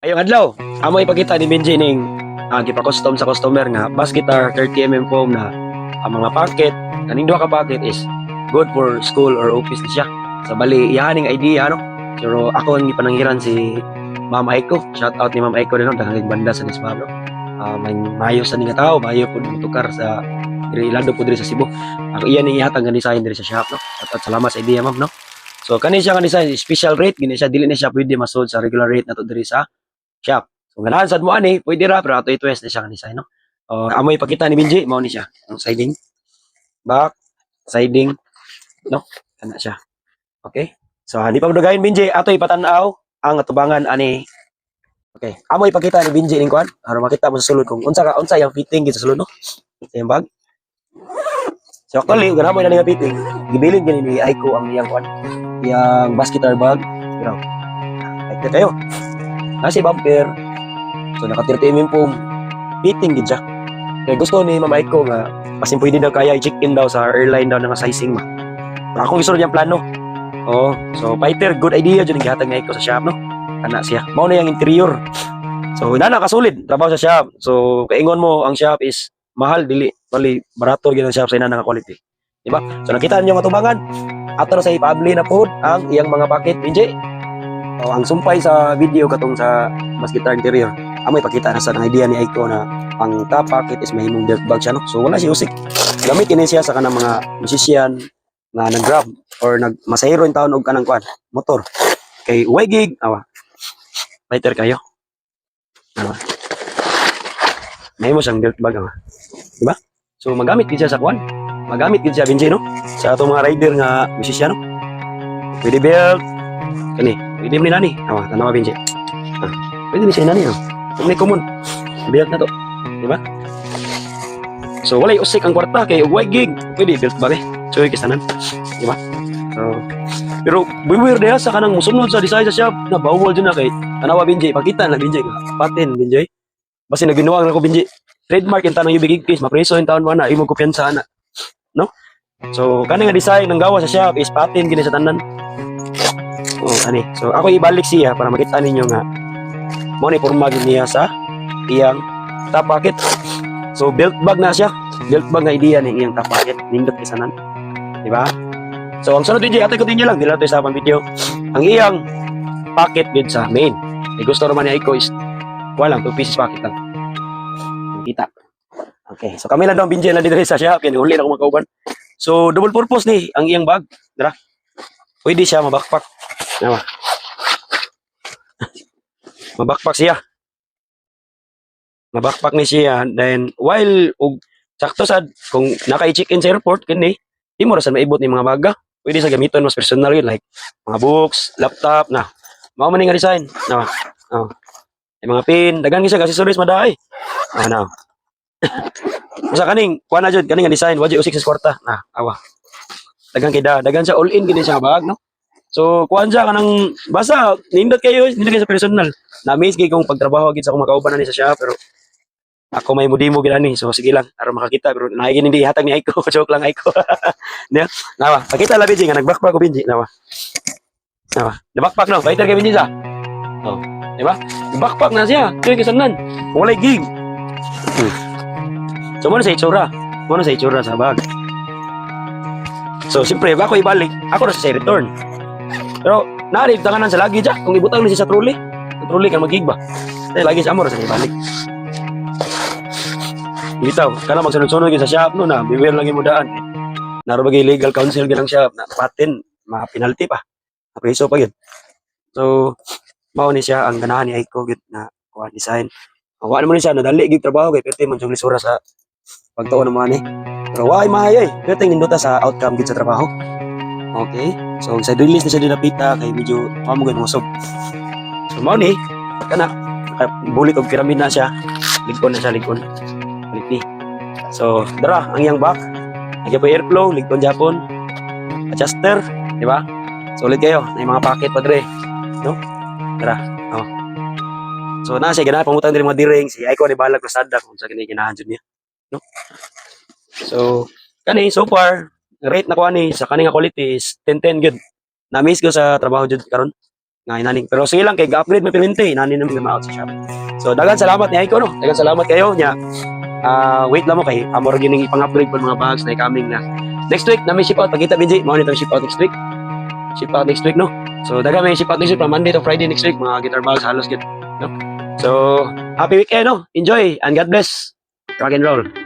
Ayong adlaw, amo ipakita ni Benji ning gipa-custom sa customer nga bass guitar 30mm foam na ang mga packet kaning duha ka packet is good for school or office ni siya. Sa bali iyaning idea ano. Pero ako ang gipananghiran si Ma'am Aiko. Shout out ni Ma'am Aiko din no, daghang banda sa Nisbalo. May mayo sa nga tao, mayo pud motukar sa diri lado pud diri sa Cebu. Ako iya ni ihatag nga design diri sa shop no. At salamat sa idea ma'am no. So kani siya nga design special rate gini siya dili na siya pwede masold sa regular rate nato diri sa shop. So ganahan sad mo ani, pwede ra pero ato i-twist na siya kanisa no. Amo ipakita ni Benji mao ni siya. Ang siding, back, siding, no. Kana siya. Okay? So hindi pa dugayin Benji, ato ipatan-aw ang atubangan ani. Okay. Amo ipakita ni Benji ning kuan, aron makita mo sa sulod kung unsa yang fitting gid sa sulod no. Sa yung bag. So actually, ganahan mo na nga fitting. Gibilin gani ni Aiko ang iyang kuan, iyang bass guitar bag. Pero ay kayo. Nasi bumper. So naka 30mm foam. Fitting gid siya. Kaya gusto ni Ma'am Aiko nga pasin pwede daw kaya i-check-in daw sa airline daw nga sizing ma. Pero akong gusto niyang plano. Oh, so fighter good idea jud ang gihatag ni Aiko sa shop no. Kana siya. Mao na yang interior. So nana kasulid trabaho sa shop. So kaingon mo ang shop is mahal dili bali barato gyud ang shop sa inana nga quality. Di ba? So nakita niyo ang atubangan. Ato sa ipabli na pod ang iyang mga packet Benji. Ang sumpay sa video katong sa bass guitar interior. Amo ipakita na sa idea ni Aiko na ang top pocket is mahimong dirt bag siya no. So wala siya usik. Gamit kini siya sa kanang mga musician nga nag-grab or nagmasahiro in taon og kanang kuan motor. Kay way gig awa. Fighter kayo. Awa. Mahimo siyang dirt bag awa. Di ba? So magamit gid siya sa kuan. Magamit gid siya Benji no. Sa atong mga rider nga musician no. Pwede belt kani. Pwede mo ni nani. Awa, tanawa Benji. Pwede ni siya nani no. Kung may common. Belt na to. Diba? So, walay usik ang kwarta kay ugway gig. Pwede, belt ba eh. So, kisanan. Diba? So, pero beware diha sa kanang musunod sa design sa shop na bawal dyan na kay tanawa Benji. Pakita na Benji. Patin Benji. Basi naginuwag na ko Benji. Trademark yung tanong yung bigig case. Mapreso yung taon mo na. Imong kumpiyansa na. No? So, kanang design ng gawa sa shop is patin gini sa tanan. Oh, ani. So, ako ibalik siya para makita ninyo nga mo ni porma gid niya sa iyang top pocket. So belt bag na siya. Belt bag nga idea ni iyang top pocket. Nindot kisanan. Di ba? So ang sunod video atay ko din lang dila to sa pang video. Ang iyang pocket gid sa main. Ay gusto naman ni Aiko is walang 2 pieces pocket lang. Kita. Okay, so kami lang daw binjay lang dito sa shop kay uli na ko makauban. So double purpose ni ang iyang bag. Dira. Pwede siya ma-backpack. Diba? Mabakpak siya. Mabakpak ni siya. Then, while, sakto sad, kung naka-check-in sa airport, kini, di mo rasan maibot ni mga baga. Pwede sa gamiton mas personal yun, like, mga books, laptop, na. Mao man nga design. Na. Oh. Yung mga pin, dagang isa, accessories, madaay. Na. Masa kaning, kuha na dyan, kaning nga design, wajay usik sa kwarta. Na, awa. Dagang kida, dagang sa all-in, gini siya bag, no? So, kuhaan siya ka ng, basta, nindot kayo sa personal. Na-amaze kayo kung pagtrabaho agad sa akong makauban na ni sa shop, pero ako may mudimo gila ni. So, sige lang, para makakita. Pero naigin hindi hatag ni Aiko. Joke lang Aiko. Diba? Nawa, pakita lang Benji, nga nag-backpack ko Benji. Nawa. Na-backpack no, fighter kay Benji sa. Oh, diba? Backpack na siya. Kaya kasanan. Walay gig. So, muna sa itsura. Muna sa itsura sa bag. So, siyempre, ako ibalik. Ako na sa return. Pero, naarip tanganan sa lagi dyan. Kung ibutang na siya sa trolley. Sa trolley ka mag-gig ba? Dahil lagi sa amor sa ibalik. Bitaw, kana magsunod-sunod sa shop no na. Beware lang yung mudaan. Narobagay legal counsel ganang shop na patin. Mga-penalty pa. Apreso pa yun. So, mao ni siya ang ganahan ni Aiko gid na kuha design. Kuha naman siya nadali gig trabaho kay perti man jung lisura sa pagtuon naman ni. Pero why mahayay? Perti ninduta sa outcome gid sa trabaho. Okay? So, sa release na siya dinapita kay medyo mamugan musog. So, mao ni kana bulit og pyramid na siya. Ligkon na siya, ligkon. Balik ni. So, dara ang iyang back. Nagya pa airflow, ligkon Japon. Adjuster, di ba? Solid kayo. Na yung mga packet pa dre. No? Dara. Oh. So, na siya ganahan pangutang diri mga diring si Aiko ni balag krusada kung sa kini ganahan jud niya. No? So, kani so far rate na ko ani sa kaning quality is 10-10 good. Na-miss ko sa trabaho jud karon. nga inaning. Pero sige lang kay ga-upgrade may permente, inanin namin ma-out sa shop. So dagan salamat ni Aiko no. Dagan salamat kayo nya. Wait lang mo kay amo ra gining ipang-upgrade po mga bags na coming na. Next week na may ship out pagkita BG, mao nito ship out next week. Ship out next week no. So dagan may ship out next week from Monday to Friday next week mga guitar bags halos git no. So happy weekend no. Enjoy and God bless. Rock and roll.